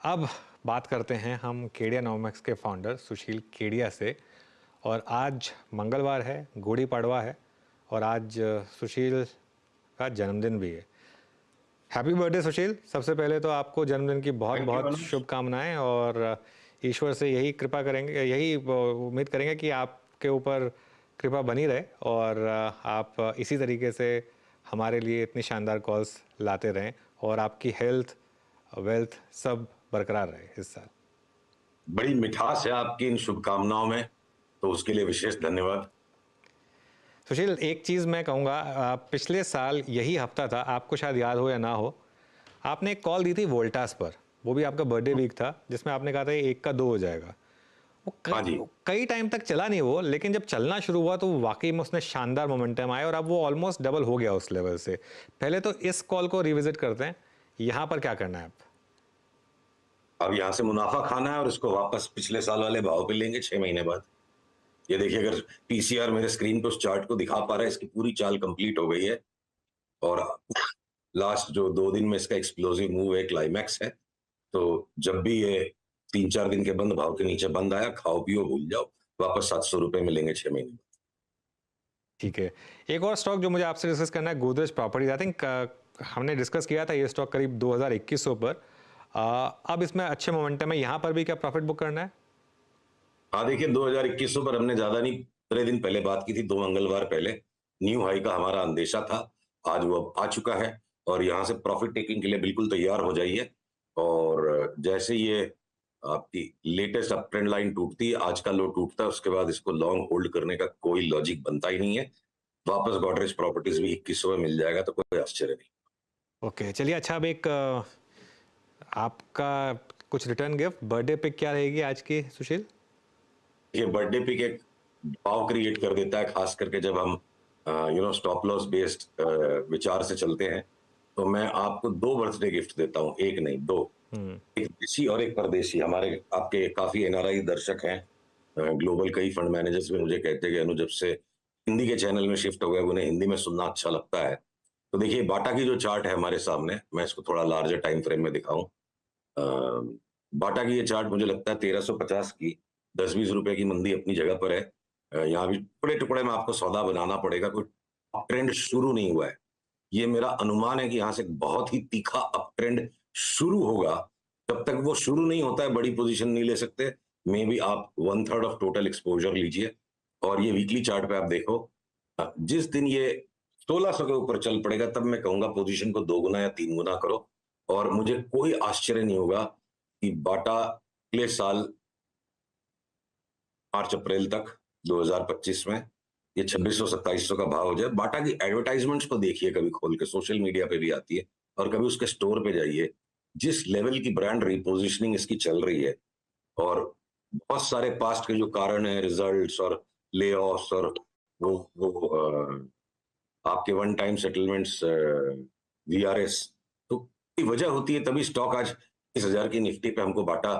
अब बात करते हैं हम केडिया नोवेमेक्स के फाउंडर सुशील केडिया से। और आज मंगलवार है, गुड़ी पड़वा है और आज सुशील का जन्मदिन भी है। हैप्पी बर्थडे सुशील। सबसे पहले तो आपको जन्मदिन की बहुत थैंक यू बहुत अनुज। शुभकामनाएं और ईश्वर से यही कृपा करेंगे, यही उम्मीद करेंगे कि आपके ऊपर कृपा बनी रहे और आप इसी तरीके से हमारे लिए इतनी शानदार कॉल्स लाते रहें और आपकी हेल्थ वेल्थ सब बरकरार रहे इस साल। बड़ी मिठास है आपकी इन शुभकामनाओं में, तो उसके लिए विशेष धन्यवाद। सुशील, एक चीज़ मैं कहूँगा, पिछले साल यही हफ्ता था, आपको शायद याद हो या ना हो, आपने एक कॉल दी थी वोल्टास पर। वो भी आपका बर्थडे वीक था, जिसमें आपने कहा था एक का दो हो जाएगा। वो हाँ जी। कई टाइम तक चला नहीं वो, लेकिन जब चलना शुरू हुआ तो वाकई में उसने शानदार मोमेंटम आया और अब वो ऑलमोस्ट डबल हो गया उस लेवल से। पहले तो इस कॉल को रिविजिट करते हैं, यहाँ पर क्या करना है आप? अब यहाँ से मुनाफा खाना है और इसको वापस पिछले साल वाले भाव पे लेंगे 6 महीने बाद। ये देखिए, अगर पीसीआर मेरे स्क्रीन पे उस चार्ट को दिखा पा रहा है, इसकी पूरी चाल कंप्लीट हो गई है और लास्ट जो 2 दिन में इसका एक्सप्लोसिव मूव है, क्लाइमैक्स है। तो जब भी ये 3-4 दिन के बंद भाव के नीचे बंद आया, खाओ पियो भूल जाओ, वापस 700 रुपए मिलेंगे 6 महीने में। ठीक है। एक और स्टॉक जो मुझे आपसे डिस्कस करना है, गोदरेज प्रॉपर्टीज। आई थिंक हमने डिस्कस किया था ये स्टॉक करीब 2100 पर। अब इसमें अच्छे मोमेंटम है, यहाँ पर भी क्या प्रॉफिट बुक करना है? हाँ देखिए, 2100 पर हमने ज्यादा नहीं 15 दिन पहले बात की थी, 2 मंगलवार पहले। न्यू हाई का हमारा अंदेशा था, आज वो अब आ चुका है और यहाँ से प्रॉफिट टेकिंग के लिए बिल्कुल तैयार हो जाइए। और जैसे ये आपकी लेटेस्ट अप ट्रेंड लाइन टूटती है, आज का लो टूटता है, उसके बाद इसको लॉन्ग होल्ड करने का कोई लॉजिक बनता ही नहीं है। वापस गोदरेज प्रॉपर्टीज भी 2100 में मिल जाएगा, तो कोई आश्चर्य नहीं। ओके, चलिए। अच्छा, अब एक आपका कुछ रिटर्न गिफ्ट, बर्थडे पिक क्या रहेगी आज की सुशील? ये बर्थडे पिक एक भाव क्रिएट कर देता है, खास करके जब हम स्टॉप लॉस बेस्ड विचार से चलते हैं। तो मैं आपको 2 बर्थडे गिफ्ट देता हूँ, एक नहीं, 2। एक देशी और एक परदेशी। हमारे आपके काफी एनआरआई दर्शक हैं, ग्लोबल कई फंड मैनेजर्स भी मुझे कहते हैं कि अनु, जब से हिंदी के चैनल में शिफ्ट हो गए, उन्हें हिंदी में सुनना अच्छा लगता है। तो देखिए, बाटा की जो चार्ट है हमारे सामने, मैं इसको थोड़ा लार्जर टाइम फ्रेम में दिखाऊं। बाटा की ये चार्ट मुझे लगता है 1350 की 10-20 रुपए की मंदी अपनी जगह पर है। यहाँ भी टुकड़े टुकड़े में आपको सौदा बनाना पड़ेगा, कोई ट्रेंड शुरू नहीं हुआ है। ये मेरा अनुमान है कि यहाँ से बहुत ही तीखा अप ट्रेंड शुरू होगा। जब तक वो शुरू नहीं होता है, बड़ी पोजीशन नहीं ले सकते। मे बी आप 1/3 ऑफ टोटल एक्सपोजर लीजिए और ये वीकली चार्ट पे आप देखो, जिस दिन ये 1600 के ऊपर चल पड़ेगा, तब मैं कहूंगा पोजीशन को 2 गुना या 3 गुना करो। और मुझे कोई आश्चर्य नहीं होगा कि बाटा अगले साल मार्च अप्रैल तक 2025 में ये 2600-2700 का भाव हो जाए। बाटा की एडवर्टाइजमेंट्स को देखिए, कभी खोल के, सोशल मीडिया पे भी आती है, और कभी उसके स्टोर पे जाइए। जिस लेवल की ब्रांड रिपोजिशनिंग इसकी चल रही है, और बहुत सारे पास्ट के जो कारण है, रिजल्ट्स और ले ऑफ्स और वो आपके वन टाइम सेटलमेंट्स, वीआरएस, तो कोई वजह होती है, तभी स्टॉक आज 30,000 की निफ्टी पे हमको बाटा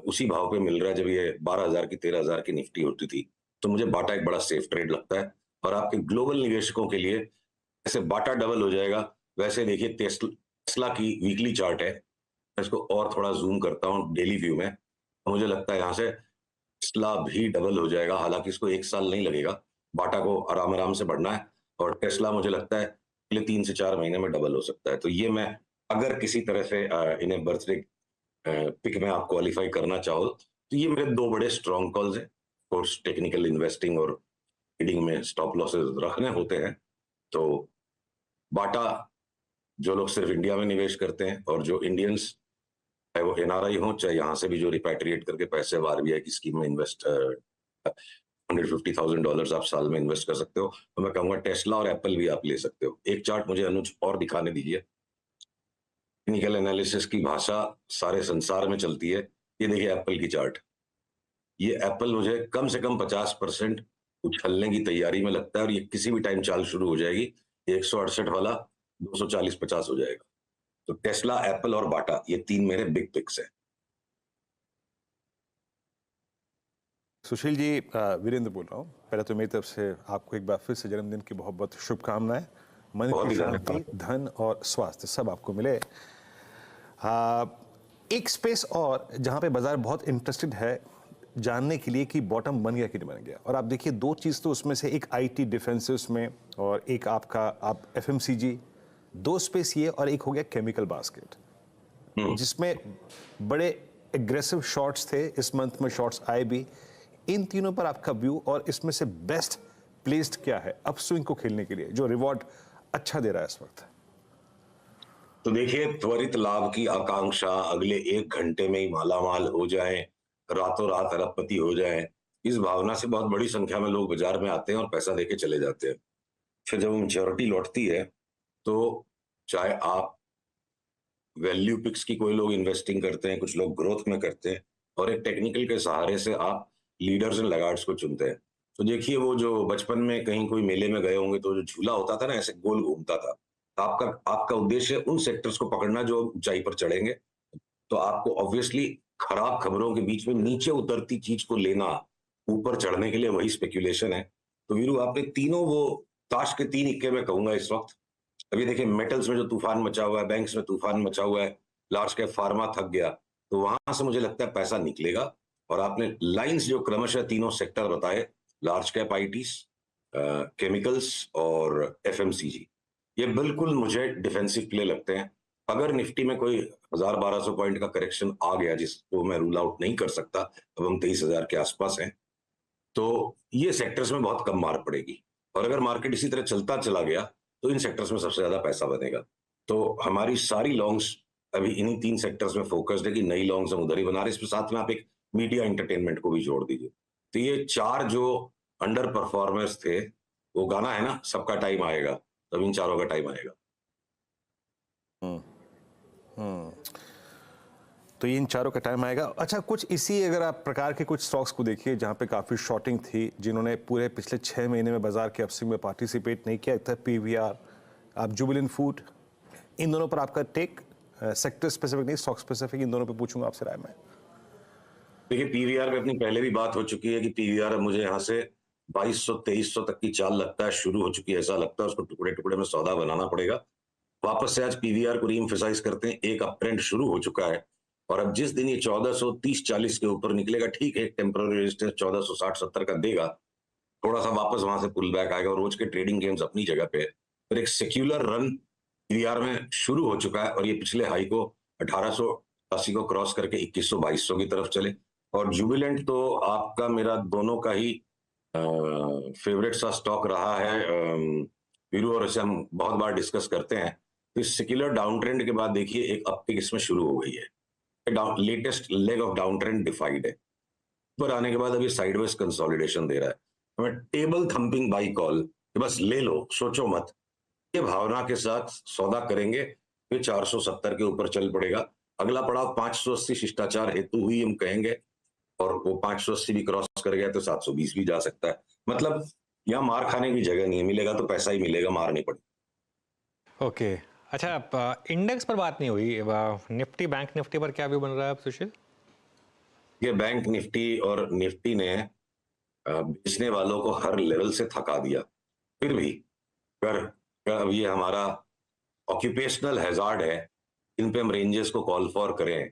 उसी भाव पे मिल रहा है जब ये 12,000 की 13,000 की निफ्टी होती थी। तो मुझे बाटा एक बड़ा सेफ ट्रेड लगता है। और आपके ग्लोबल निवेशकों के लिए, जैसे बाटा डबल हो जाएगा, वैसे देखिए टेस्ला की वीकली चार्ट है। मैं इसको और थोड़ा जूम करता हूँ डेली व्यू में, तो मुझे लगता है यहाँ से टेस्ला भी डबल हो जाएगा। हालांकि इसको 1 साल नहीं लगेगा, बाटा को आराम आराम से बढ़ना है, और टेस्ला मुझे लगता है अगले 3 से 4 महीने में डबल हो सकता है। तो ये मैं, अगर किसी तरह से इन्हें बर्थडे पिक में आप क्वालिफाई करना चाहो, तो ये मेरे 2 बड़े स्ट्रॉन्ग कॉल्स हैं। कोर्स टेक्निकल इन्वेस्टिंग और ट्रेडिंग में स्टॉप लॉसेस रखने होते हैं। तो बाटा, जो लोग सिर्फ इंडिया में निवेश करते हैं, और जो इंडियंस, चाहे वो एनआरआई हो, चाहे यहाँ से भी जो रिपैट्रिएट करके पैसे आरबीआई की स्कीम में इन्वेस्ट, $150,000 आप साल में इन्वेस्ट कर सकते हो। तो मैं कहूंगा टेस्ला और एप्पल भी आप ले सकते हो। एक चार्ट मुझे अनुज और दिखाने दीजिए। टेक्निकल एनालिसिस की भाषा सारे संसार में चलती है। ये देखिए एप्पल की चार्ट। ये एप्पल मुझे कम से कम 50% उछलने की तैयारी में लगता है, और ये किसी भी टाइम चाल शुरू हो जाएगी। 168 वाला 240-50 हो जाएगा। तो टेस्ला, एप्पल और बाटा, ये 3 मेरे बिग पिक्स हैं। सुशील जी, वीरेंद्र बोल रहा हूँ। पहले तो मेरी तरफ से आपको एक बार फिर से जन्मदिन की बहुत बहुत शुभकामनाएं। मन बहुत की ही शांति, धन्यवाद। धन और स्वास्थ्य सब आपको मिले। आ, एक स्पेस और जहां पे बाजार बहुत इंटरेस्टेड है जानने के लिए कि बॉटम बन गया कि नहीं बन गया, और आप देखिए दो चीज तो उसमें से एक आईटी डिफेंस है उसमें, और एक आपका आप एफएमसीजी, दो स्पेस ये, और एक हो गया केमिकल बास्केट जिसमें बड़े एग्रेसिव शॉट्स थे, इस मंथ में शॉट्स आए भी। इन तीनों पर आपका व्यू, और इसमें से बेस्ट प्लेस्ड क्या है अपस्विंग को खेलने के लिए जो रिवॉर्ड अच्छा दे रहा है इस वक्त? तो देखिए, त्वरित लाभ की आकांक्षा, अगले 1 घंटे में ही मालामाल हो जाए, रातों रात अरबपति हो जाए, इस भावना से बहुत बड़ी संख्या में लोग बाजार में आते हैं और पैसा देके चले जाते हैं। फिर जब मैच्योरिटी लौटती है तो चाहे आप वैल्यू पिक्स की, कोई लोग इन्वेस्टिंग करते हैं, कुछ लोग ग्रोथ में करते हैं, और एक टेक्निकल के सहारे से आप लीडर्स एंड लगार्ड्स को चुनते हैं। तो देखिए, वो जो बचपन में कहीं कोई मेले में गए होंगे तो जो झूला होता था ना, ऐसे गोल घूमता था, तो आपका आपका उद्देश्य उन सेक्टर्स को पकड़ना जो ऊंचाई पर चढ़ेंगे। तो आपको ऑब्वियसली खराब खबरों के बीच में नीचे उतरती चीज को लेना, ऊपर चढ़ने के लिए वही स्पेक्यूलेशन है। तो वीरू, आपने तीनों वो ताश के 3 इक्के में कहूंगा इस वक्त। अभी देखिए, मेटल्स में जो तूफान मचा हुआ है, बैंक्स में तूफान मचा हुआ है, लार्ज कैप फार्मा थक गया, तो वहां से मुझे लगता है पैसा निकलेगा। और आपने लाइंस जो क्रमशः तीनों सेक्टर बताए, लार्ज कैप आईटीज, केमिकल्स और एफएमसीजी, ये बिल्कुल मुझे डिफेंसिव प्ले लगते हैं। अगर निफ्टी में कोई 1000-1200 पॉइंट का करेक्शन आ गया, जिसको मैं रूल आउट नहीं कर सकता, अब हम 23,000 के आसपास हैं, तो ये सेक्टर्स में बहुत कम मार पड़ेगी। और अगर मार्केट इसी तरह चलता चला गया तो इन सेक्टर्स में सबसे ज्यादा पैसा बनेगा। तो हमारी सारी लॉन्ग्स अभी इन्हीं 3 सेक्टर्स में फोकस्ड है कि नई लॉन्ग्स हम उधर ही बना रहे हैं। इसमें साथ में आप एक मीडिया एंटरटेनमेंट को भी जोड़ दीजिए। तो ये 4 जो अंडर परफॉर्मर्स थे, वो गाना है ना, सबका टाइम आएगा, तब इन चारों का टाइम आएगा। तो इन चारों का टाइम आएगा। अच्छा, कुछ इसी अगर आप प्रकार के कुछ स्टॉक्स को देखिए जहां पे काफी शॉर्टिंग थी, जिन्होंने पूरे पिछले 6 महीने में बाजार के अपस्विंग में पार्टिसिपेट नहीं किया, था पीवीआर, आप जुबिलेंट फूड, इन दोनों पर आपका टेक, सेक्टर स्पेसिफिक नहीं, स्टॉक स्पेसिफिक, इन दोनों पे पूछूंगा आपसे राय में। देखिए, पीवीआर पे अपनी पहले भी बात हो चुकी है कि पीवीआर मुझे यहाँ से 2200-2300 तक की चाल लगता है शुरू हो चुकी है। ऐसा लगता है उसको टुकड़े टुकड़े में सौदा बनाना पड़ेगा। वापस से आज पीवीआर को रीएम्फसाइज करते हैं, एक अप ट्रेंड शुरू हो चुका है। और अब जिस दिन ये 1430-40 के ऊपर निकलेगा, ठीक है, टेम्पररी रेजिस्टेंस 1460-70 का देगा, थोड़ा सा वापस वहां से पुल बैक आएगा और रोज के ट्रेडिंग गेम्स अपनी जगह पे है। फिर एक सेक्युलर रन पीवीआर में शुरू हो चुका है और ये पिछले हाई को 1880 को क्रॉस करके 2100-2200 की तरफ चले। और जुबिलेंट तो आपका मेरा दोनों का ही फेवरेट सा स्टॉक रहा है वीरू, और इसे हम बहुत बार डिस्कस करते हैं। तो इस सेक्युलर डाउन ट्रेंड के बाद देखिए एक अपटिक इसमें शुरू हो गई है। Latest leg of down trend defied है। ऊपर आने के बाद अभी साइडवेज कंसोलिडेशन दे रहा है। हमें टेबल थंपिंग बाई कॉल, बस ले लो, सोचो मत, ये भावना के साथ सौदा करेंगे। फिर 470 के ऊपर चल पड़ेगा। अगला पड़ाव 580 शिष्टाचार हेतु हुई हम कहेंगे, और वो 580 भी क्रॉस कर गया तो 720 भी जा सकता है। मतलब यहाँ मार खाने की जगह नहीं है, मिलेगा तो पैसा ही मिलेगा, मार नहीं पड़ेगी। ओके, अच्छा, इंडेक्स पर बात नहीं हुई, निफ्टी, बैंक निफ्टी पर क्या व्यू बन रहा है अब सुशील? ये बैंक निफ्टी और निफ्टी ने बेचने वालों को हर लेवल से थका दिया। फिर भी अगर ये हमारा ऑक्यूपेशनल हैजार्ड है, इन पे हम रेंजेस को कॉल फॉर करें।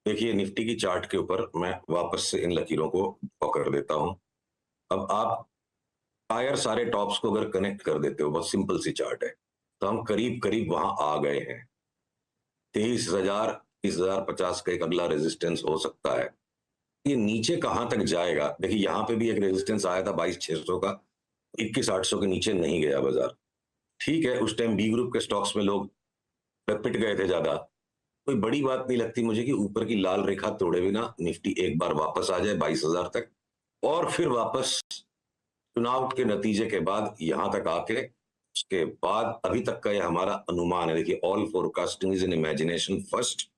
देखिए, निफ्टी की चार्ट के ऊपर मैं वापस से इन लकीरों को ड्रॉ कर देता हूं। अब आप टायर सारे टॉप्स को अगर कनेक्ट कर देते हो, बहुत सिंपल सी चार्ट है, तो हम करीब करीब वहां आ गए हैं। 23,000, 30,050 का एक अगला रेजिस्टेंस हो सकता है। ये नीचे कहां तक जाएगा? देखिए, यहां पे भी एक रेजिस्टेंस आया था 22,600 का, 21,800 के नीचे नहीं गया बाजार। ठीक है, उस टाइम बी ग्रुप के स्टॉक्स में लोग पिट गए थे ज्यादा, कोई बड़ी बात नहीं लगती मुझे कि ऊपर की लाल रेखा तोड़े बिना निफ्टी एक बार वापस आ जाए 22,000 तक, और फिर वापस चुनाव के नतीजे के बाद यहां तक आके, उसके बाद अभी तक का यह हमारा अनुमान है। देखिए, all forecasting is an imagination first,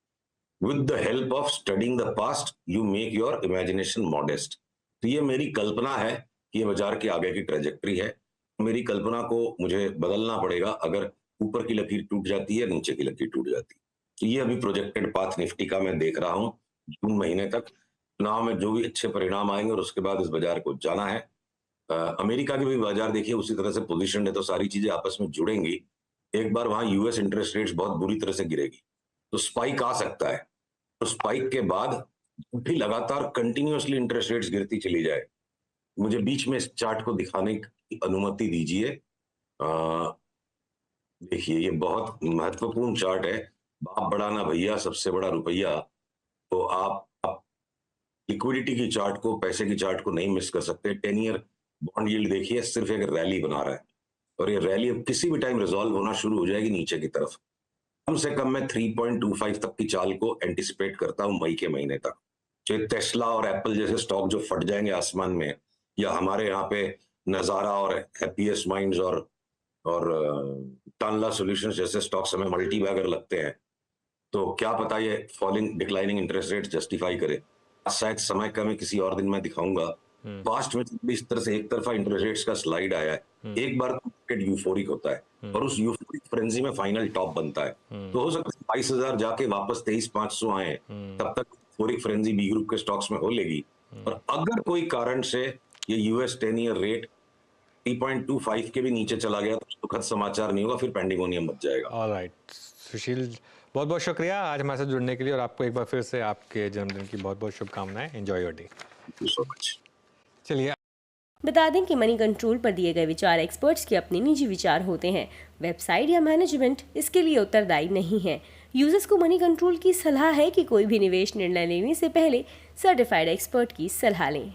with the help of studying the past you make your imagination modest. तो ये मेरी कल्पना है कि ये बाजार की आगे की ट्रेजेक्ट्री है। मेरी कल्पना को मुझे बदलना पड़ेगा अगर ऊपर की लकीर टूट जाती है, नीचे की लकीर टूट जाती है। तो ये अभी प्रोजेक्टेड पाथ निफ्टी का मैं देख रहा हूँ जून महीने तक। चुनाव में जो भी अच्छे परिणाम आएंगे और उसके बाद इस बाजार को जाना है। अमेरिका की भी बाजार देखिए उसी तरह से पोजीशन है, तो सारी चीजें आपस में जुड़ेंगी। एक बार वहां यूएस इंटरेस्ट रेट्स बहुत बुरी तरह से गिरेगी तो स्पाइक आ सकता है, तो स्पाइक के बाद भी लगातार कंटिन्यूअसली इंटरेस्ट रेट्स गिरती चली जाए, मुझे बीच में इस चार्ट को दिखाने की अनुमति दीजिए। देखिए ये बहुत महत्वपूर्ण चार्ट है। बाप बड़ा ना भैया, सबसे बड़ा रुपया। तो आप लिक्विडिटी की चार्ट को, पैसे की चार्ट को नहीं मिस कर सकते। 10 ईयर बॉन्ड यील्ड देखिए, सिर्फ एक रैली बना रहा है और ये रैली अब किसी भी टाइम रिजॉल्व होना शुरू हो जाएगी नीचे की तरफ। कम से कम मैं 3.25 तक की चाल को एंटिसिपेट करता हूं मई के महीने तक। चाहे टेस्ला और एप्पल जैसे स्टॉक जो फट जाएंगे आसमान में, या हमारे यहाँ पे नजारा और हैप्पीएस्ट माइंड्स और टानला सॉल्यूशंस जैसे स्टॉक्स हमें मल्टी बैगर लगते हैं, तो क्या पता ये falling declining interest rate justify करे। शायद समय कम है, किसी और दिन मैं दिखाऊंगा। पास्ट में इस तरह से एक तरफा इंटरेस्ट रेट्स का स्लाइड आया है, एक बार मार्केट यूफोरिक होता है और उस यूफोरिक फ्रेंजी में फाइनल टॉप बनता है, तो हो सकता है 22,000 जाके वापस 23,500 आए, तब तक यूफोरिक फ्रेंजी बी ग्रुप के स्टॉक्स में हो लेगी। और अगर कोई कारण से ये यूएस 10 ईयर रेट 3.25 के भी नीचे चला गया तो दुखद समाचार नहीं होगा, फिर पेंडिगोनियम बच जाएगा। ऑलराइट सुशील, बहुत बहुत शुक्रिया आज हमारे साथ जुड़ने के लिए, और आपको एक बार फिर से आपके जन्मदिन की बहुत बहुत शुभकामनाएं। Enjoy your day. Thank you so much. चलिए, बता दें कि मनी कंट्रोल पर दिए गए विचार एक्सपर्ट्स के अपने निजी विचार होते हैं। वेबसाइट या मैनेजमेंट इसके लिए उत्तरदायी नहीं है। यूजर्स को मनी कंट्रोल की सलाह है कि कोई भी निवेश निर्णय लेने से पहले सर्टिफाइड एक्सपर्ट की सलाह लें।